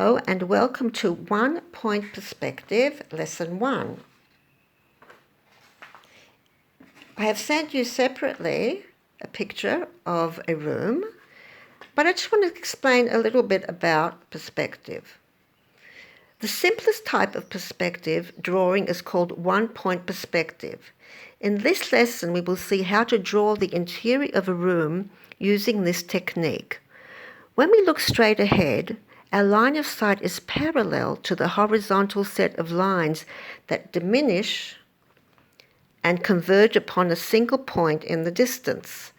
Hello and welcome to 1 Point Perspective, Lesson 1. I have sent you separately a picture of a room, but I just want to explain a little bit about perspective. The simplest type of perspective drawing is called 1 Point Perspective. In this lesson, we will see how to draw the interior of a room using this technique. When we look straight ahead, our line of sight is parallel to the horizontal set of lines that diminish and converge upon a single point in the distance.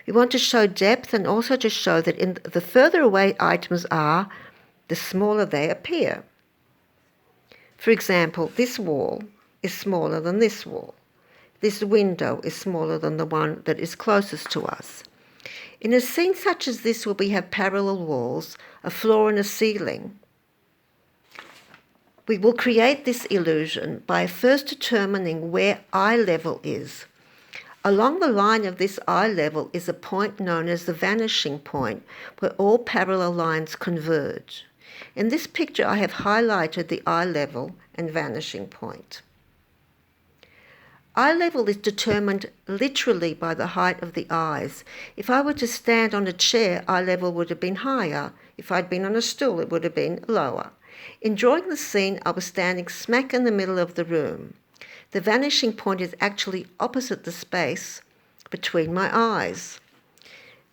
We want to show depth and also to show that the further away items are, the smaller they appear. For example, this wall is smaller than this wall. This window is smaller than the one that is closest to us. In a scene such as this, where we have parallel walls, a floor and a ceiling, we will create this illusion by first determining where eye level is. Along the line of this eye level is a point known as the vanishing point, where all parallel lines converge. In this picture, I have highlighted the eye level and vanishing point. Eye level is determined literally by the height of the eyes. If I were to stand on a chair, eye level would have been higher. If I'd been on a stool, it would have been lower. In drawing the scene, I was standing smack in the middle of the room. The vanishing point is actually opposite the space between my eyes.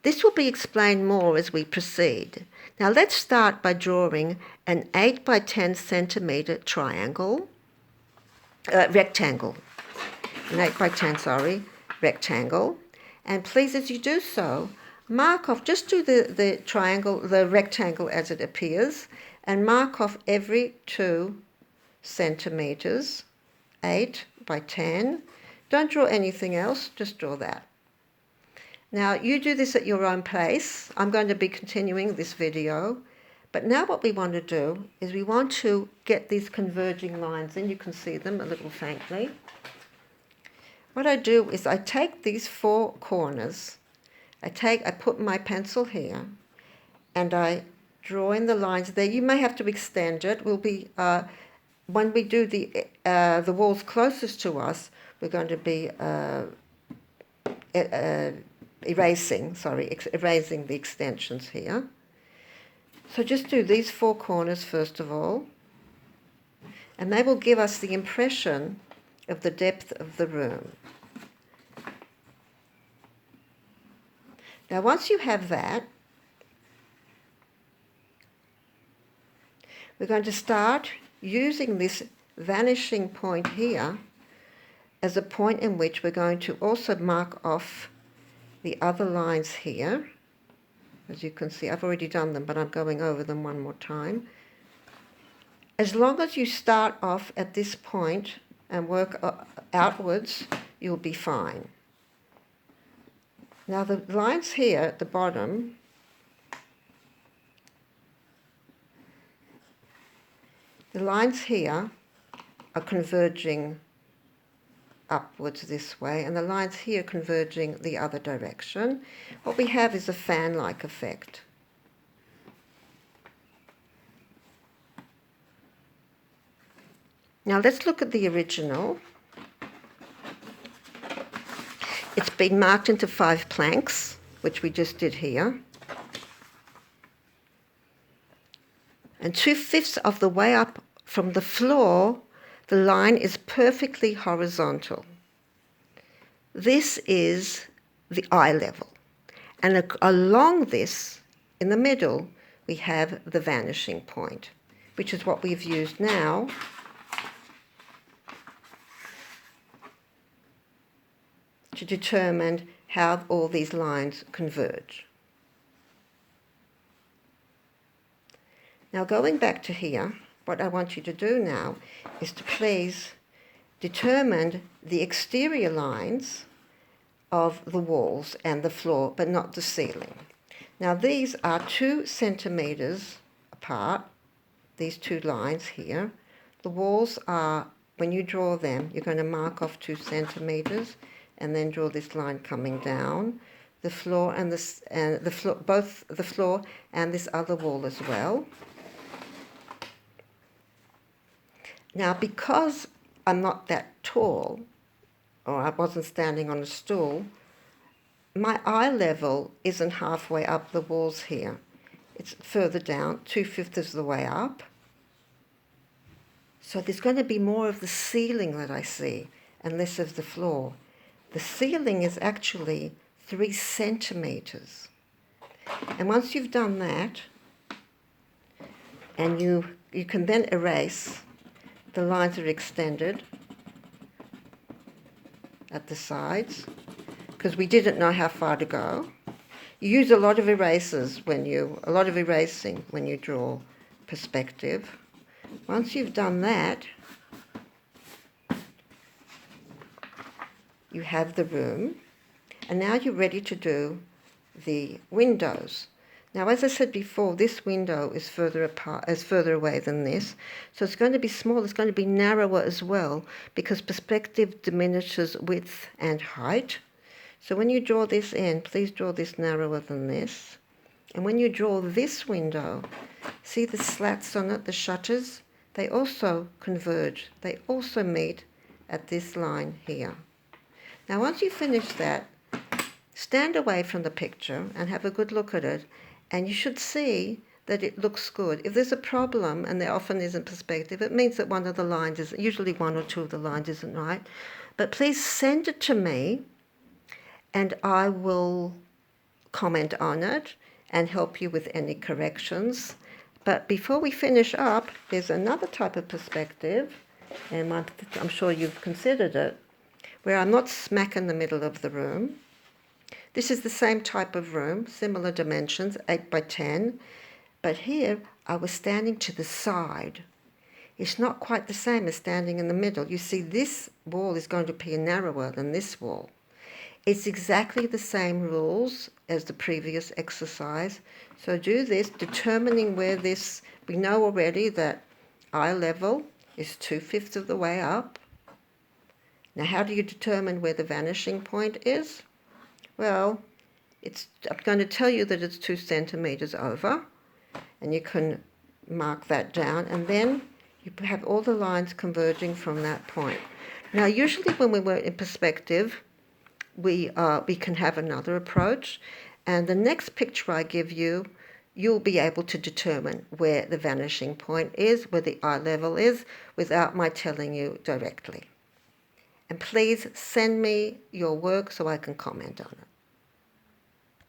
This will be explained more as we proceed. Now let's start by drawing an 8 by 10 centimetre rectangle. An 8 by 10, rectangle. And please, as you do so, mark off, just do the rectangle as it appears, and mark off every 2 centimetres, 8 by 10. Don't draw anything else, just draw that. Now, you do this at your own pace. I'm going to be continuing this video. But now what we want to do is we want to get these converging lines in. You can see them a little faintly. What I do is I take these 4 corners, I put my pencil here, and I draw in the lines there. You may have to extend it. When we do the walls closest to us, we're going to be erasing the extensions here. So just do these 4 corners first of all, and they will give us the impression of the depth of the room. Now once you have that, we're going to start using this vanishing point here as a point in which we're going to also mark off the other lines here. As you can see, I've already done them, but I'm going over them one more time. As long as you start off at this point and work outwards, you'll be fine. Now the lines here at the bottom, the lines here are converging upwards this way, and the lines here converging the other direction. What we have is a fan-like effect. Now let's look at the original. It's been marked into 5 planks, which we just did here. And 2/5 of the way up from the floor, the line is perfectly horizontal. This is the eye level. And along this, in the middle, we have the vanishing point, which is what we've used now to determine how all these lines converge. Now going back to here, what I want you to do now is to please determine the exterior lines of the walls and the floor, but not the ceiling. Now these are 2 centimetres apart, these 2 lines here. The walls are, when you draw them, you're going to mark off 2 centimetres and then draw this line coming down. The floor and both the floor and this other wall as well. Now, because I'm not that tall, or I wasn't standing on a stool, my eye level isn't halfway up the walls here. It's further down, 2/5 of the way up. So there's going to be more of the ceiling that I see and less of the floor. The ceiling is actually 3 centimeters. And once you've done that, and you can then erase, the lines are extended at the sides, because we didn't know how far to go. You use a lot of erasing when you draw perspective. Once you've done that, you have the room, and now you're ready to do the windows. Now, as I said before, this window is further away than this, so it's going to be small, it's going to be narrower as well, because perspective diminishes width and height. So when you draw this in, please draw this narrower than this. And when you draw this window, see the slats on it, the shutters? They also converge, they also meet at this line here. Now, once you finish that, stand away from the picture and have a good look at it, and you should see that it looks good. If there's a problem, and there often is in perspective, it means that one of the lines is, usually 1 or 2 of the lines isn't right. But please send it to me, and I will comment on it and help you with any corrections. But before we finish up, there's another type of perspective, and I'm sure you've considered it, where I'm not smack in the middle of the room. This is the same type of room, similar dimensions, 8 by 10, but here I was standing to the side. It's not quite the same as standing in the middle. You see, this wall is going to be narrower than this wall. It's exactly the same rules as the previous exercise. So do this, determining where this, we know already that eye level is 2/5 of the way up. Now, how do you determine where the vanishing point is? Well, I'm going to tell you that it's 2 centimeters over, and you can mark that down, and then you have all the lines converging from that point. Now, usually when we work in perspective, we can have another approach, and the next picture I give you, you'll be able to determine where the vanishing point is, where the eye level is, without my telling you directly. And please send me your work so I can comment on it.